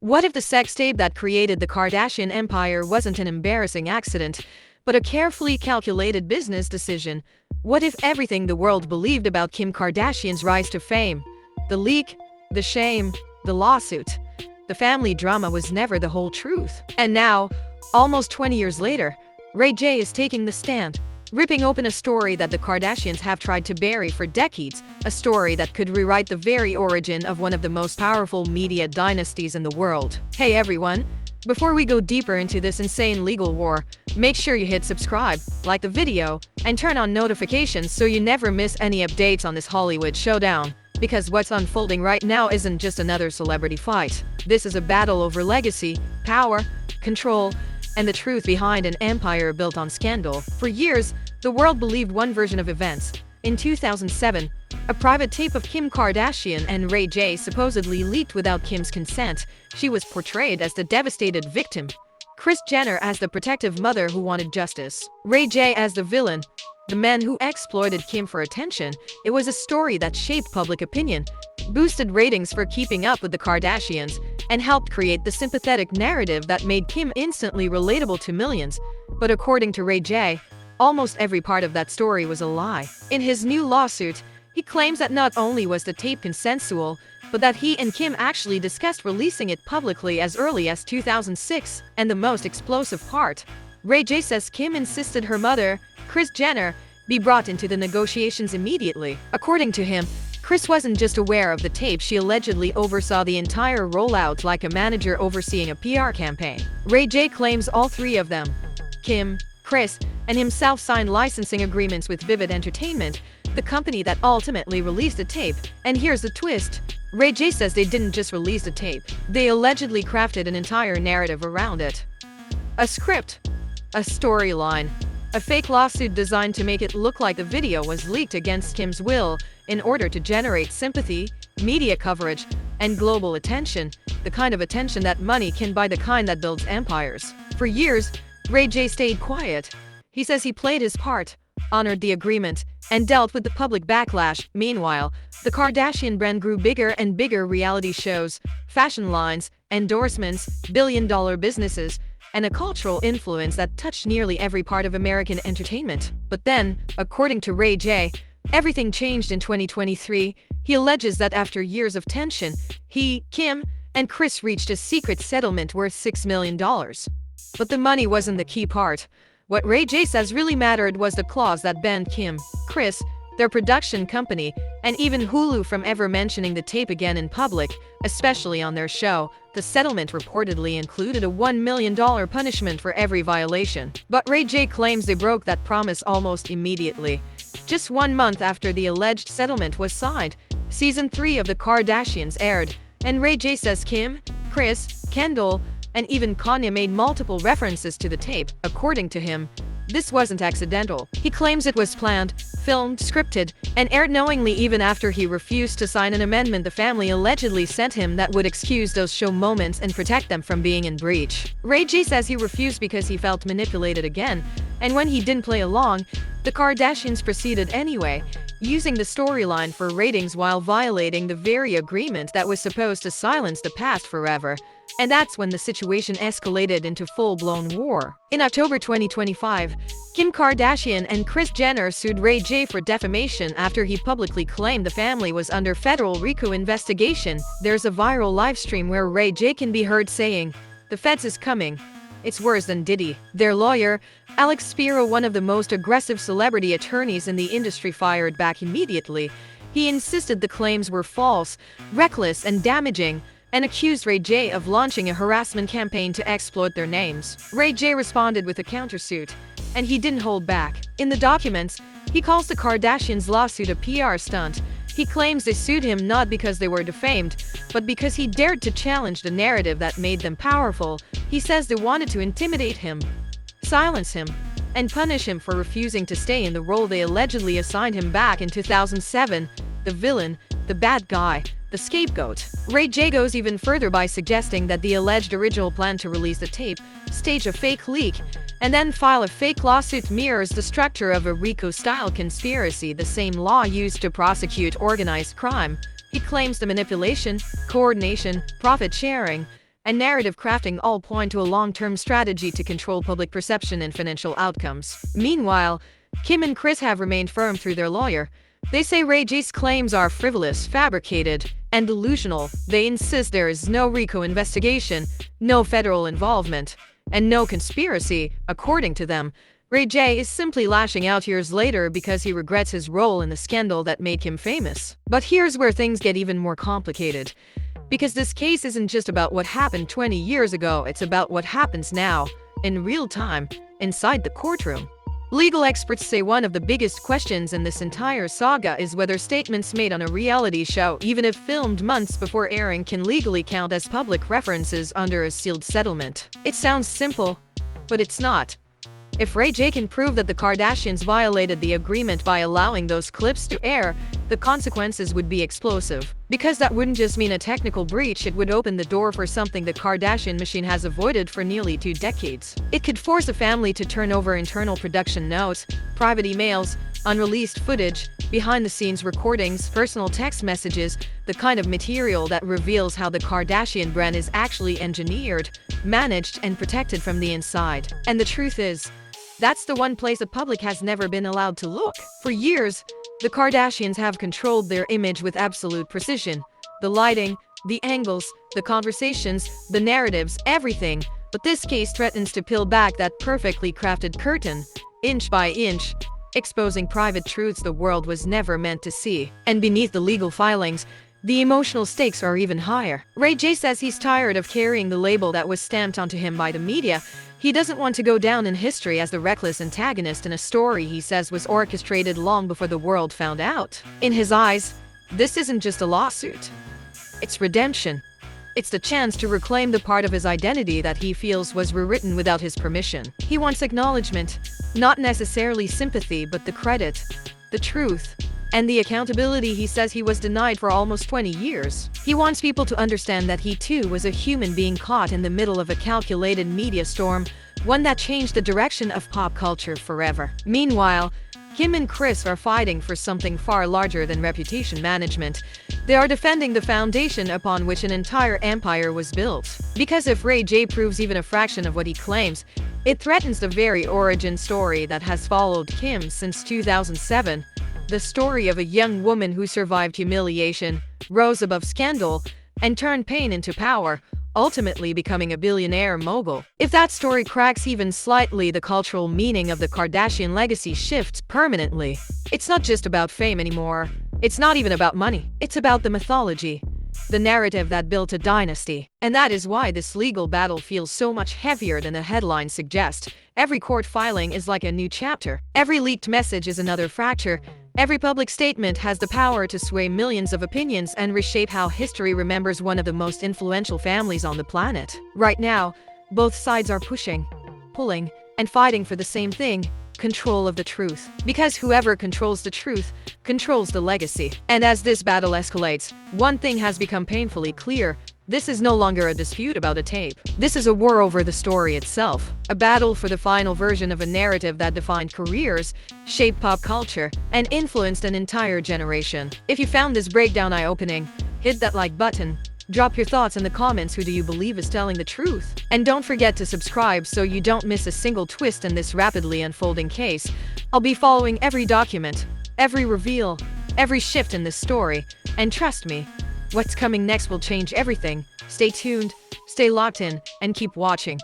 What if the sex tape that created the Kardashian empire wasn't an embarrassing accident, but a carefully calculated business decision? What if everything the world believed about Kim Kardashian's rise to fame, the leak, the shame, the lawsuit, the family drama was never the whole truth? And now, almost 20 years later, Ray J is taking the stand, ripping open a story that the Kardashians have tried to bury for decades, a story that could rewrite the very origin of one of the most powerful media dynasties in the world. Hey everyone! Before we go deeper into this insane legal war, make sure you hit subscribe, like the video, and turn on notifications so you never miss any updates on this Hollywood showdown. Because what's unfolding right now isn't just another celebrity fight. This is a battle over legacy, power, control, and the truth behind an empire built on scandal. For years, the world believed one version of events. In 2007, a private tape of Kim Kardashian and Ray J supposedly leaked without Kim's consent. She was portrayed as the devastated victim, Kris Jenner as the protective mother who wanted justice, Ray J as the villain, the man who exploited Kim for attention. It was a story that shaped public opinion, boosted ratings for Keeping Up with the Kardashians, and helped create the sympathetic narrative that made Kim instantly relatable to millions. But according to Ray J, almost every part of that story was a lie. In his new lawsuit, he claims that not only was the tape consensual, but that he and Kim actually discussed releasing it publicly as early as 2006. And the most explosive part, Ray J says Kim insisted her mother, Kris Jenner, be brought into the negotiations immediately. According to him, Kris wasn't just aware of the tape, she allegedly oversaw the entire rollout like a manager overseeing a PR campaign. Ray J claims all three of them, Kim, Kris, and himself, signed licensing agreements with Vivid Entertainment, the company that ultimately released the tape. And here's the twist. Ray J says they didn't just release the tape, they allegedly crafted an entire narrative around it. A script, a storyline, a fake lawsuit designed to make it look like the video was leaked against Kim's will in order to generate sympathy, media coverage, and global attention, the kind of attention that money can buy, the kind that builds empires. For years, Ray J stayed quiet. He says he played his part, honored the agreement, and dealt with the public backlash. Meanwhile, the Kardashian brand grew bigger and bigger: reality shows, fashion lines, endorsements, billion-dollar businesses, and a cultural influence that touched nearly every part of American entertainment. But then, according to Ray J, everything changed in 2023. He alleges that after years of tension, he, Kim, and Kris reached a secret settlement worth $6 million. But the money wasn't the key part. What Ray J says really mattered was the clause that banned Kim, Kris, their production company, and even Hulu from ever mentioning the tape again in public, especially on their show. The settlement reportedly included a $1 million punishment for every violation. But Ray J claims they broke that promise almost immediately. Just 1 month after the alleged settlement was signed, Season 3 of The Kardashians aired, and Ray J says Kim, Kris, Kendall, and even Kanye made multiple references to the tape. According to him, this wasn't accidental. He claims it was planned, filmed, scripted, and aired knowingly, even after he refused to sign an amendment the family allegedly sent him that would excuse those show moments and protect them from being in breach. Ray J says he refused because he felt manipulated again, and when he didn't play along, the Kardashians proceeded anyway, using the storyline for ratings while violating the very agreement that was supposed to silence the past forever. And that's when the situation escalated into full-blown war. In October 2025, Kim Kardashian and Kris Jenner sued Ray J for defamation after he publicly claimed the family was under federal RICO investigation. There's a viral livestream where Ray J can be heard saying, "The feds is coming. It's worse than Diddy." Their lawyer, Alex Spiro, one of the most aggressive celebrity attorneys in the industry, fired back immediately. He insisted the claims were false, reckless, and damaging, and accused Ray J of launching a harassment campaign to exploit their names. Ray J responded with a countersuit, and he didn't hold back. In the documents, he calls the Kardashians' lawsuit a PR stunt. He claims they sued him not because they were defamed, but because he dared to challenge the narrative that made them powerful. He says they wanted to intimidate him, silence him, and punish him for refusing to stay in the role they allegedly assigned him back in 2007, the villain, the bad guy, the scapegoat. Ray J goes even further by suggesting that the alleged original plan to release the tape, stage a fake leak, and then file a fake lawsuit mirrors the structure of a RICO-style conspiracy, the same law used to prosecute organized crime. He claims the manipulation, coordination, profit sharing, and narrative crafting all point to a long-term strategy to control public perception and financial outcomes. Meanwhile, Kim and Chris have remained firm through their lawyer. They say Ray J's claims are frivolous, fabricated, and delusional. They insist there is no RICO investigation, no federal involvement, and no conspiracy. According to them, Ray J is simply lashing out years later because he regrets his role in the scandal that made him famous. But here's where things get even more complicated. Because this case isn't just about what happened 20 years ago, it's about what happens now, in real time, inside the courtroom. Legal experts say one of the biggest questions in this entire saga is whether statements made on a reality show, even if filmed months before airing, can legally count as public references under a sealed settlement. It sounds simple, but it's not. If Ray J can prove that the Kardashians violated the agreement by allowing those clips to air, the consequences would be explosive. Because that wouldn't just mean a technical breach, it would open the door for something the Kardashian machine has avoided for nearly 2 decades. It could force a family to turn over internal production notes, private emails, unreleased footage, behind-the-scenes recordings, personal text messages, the kind of material that reveals how the Kardashian brand is actually engineered, managed, and protected from the inside. And the truth is, that's the one place the public has never been allowed to look. For years, the Kardashians have controlled their image with absolute precision. The lighting, the angles, the conversations, the narratives, everything. But this case threatens to peel back that perfectly crafted curtain, inch by inch, exposing private truths the world was never meant to see. And beneath the legal filings, the emotional stakes are even higher. Ray J says he's tired of carrying the label that was stamped onto him by the media. He doesn't want to go down in history as the reckless antagonist in a story he says was orchestrated long before the world found out. In his eyes, this isn't just a lawsuit. It's redemption. It's the chance to reclaim the part of his identity that he feels was rewritten without his permission. He wants acknowledgement, not necessarily sympathy, but the credit, the truth, and the accountability he says he was denied for almost 20 years. He wants people to understand that he too was a human being caught in the middle of a calculated media storm, one that changed the direction of pop culture forever. Meanwhile, Kim and Chris are fighting for something far larger than reputation management. They are defending the foundation upon which an entire empire was built. Because if Ray J proves even a fraction of what he claims, it threatens the very origin story that has followed Kim since 2007. The story of a young woman who survived humiliation, rose above scandal, and turned pain into power, ultimately becoming a billionaire mogul. If that story cracks even slightly, the cultural meaning of the Kardashian legacy shifts permanently. It's not just about fame anymore. It's not even about money. It's about the mythology, the narrative that built a dynasty. And that is why this legal battle feels so much heavier than the headlines suggest. Every court filing is like a new chapter. Every leaked message is another fracture. Every public statement has the power to sway millions of opinions and reshape how history remembers one of the most influential families on the planet. Right now, both sides are pushing, pulling, and fighting for the same thing: control of the truth. Because whoever controls the truth controls the legacy. And as this battle escalates, one thing has become painfully clear: this is no longer a dispute about a tape. This is a war over the story itself. A battle for the final version of a narrative that defined careers, shaped pop culture, and influenced an entire generation. If you found this breakdown eye-opening, hit that like button. Drop your thoughts in the comments. Who do you believe is telling the truth? And don't forget to subscribe so you don't miss a single twist in this rapidly unfolding case. I'll be following every document, every reveal, every shift in this story. And trust me, what's coming next will change everything. Stay tuned, stay locked in, and keep watching.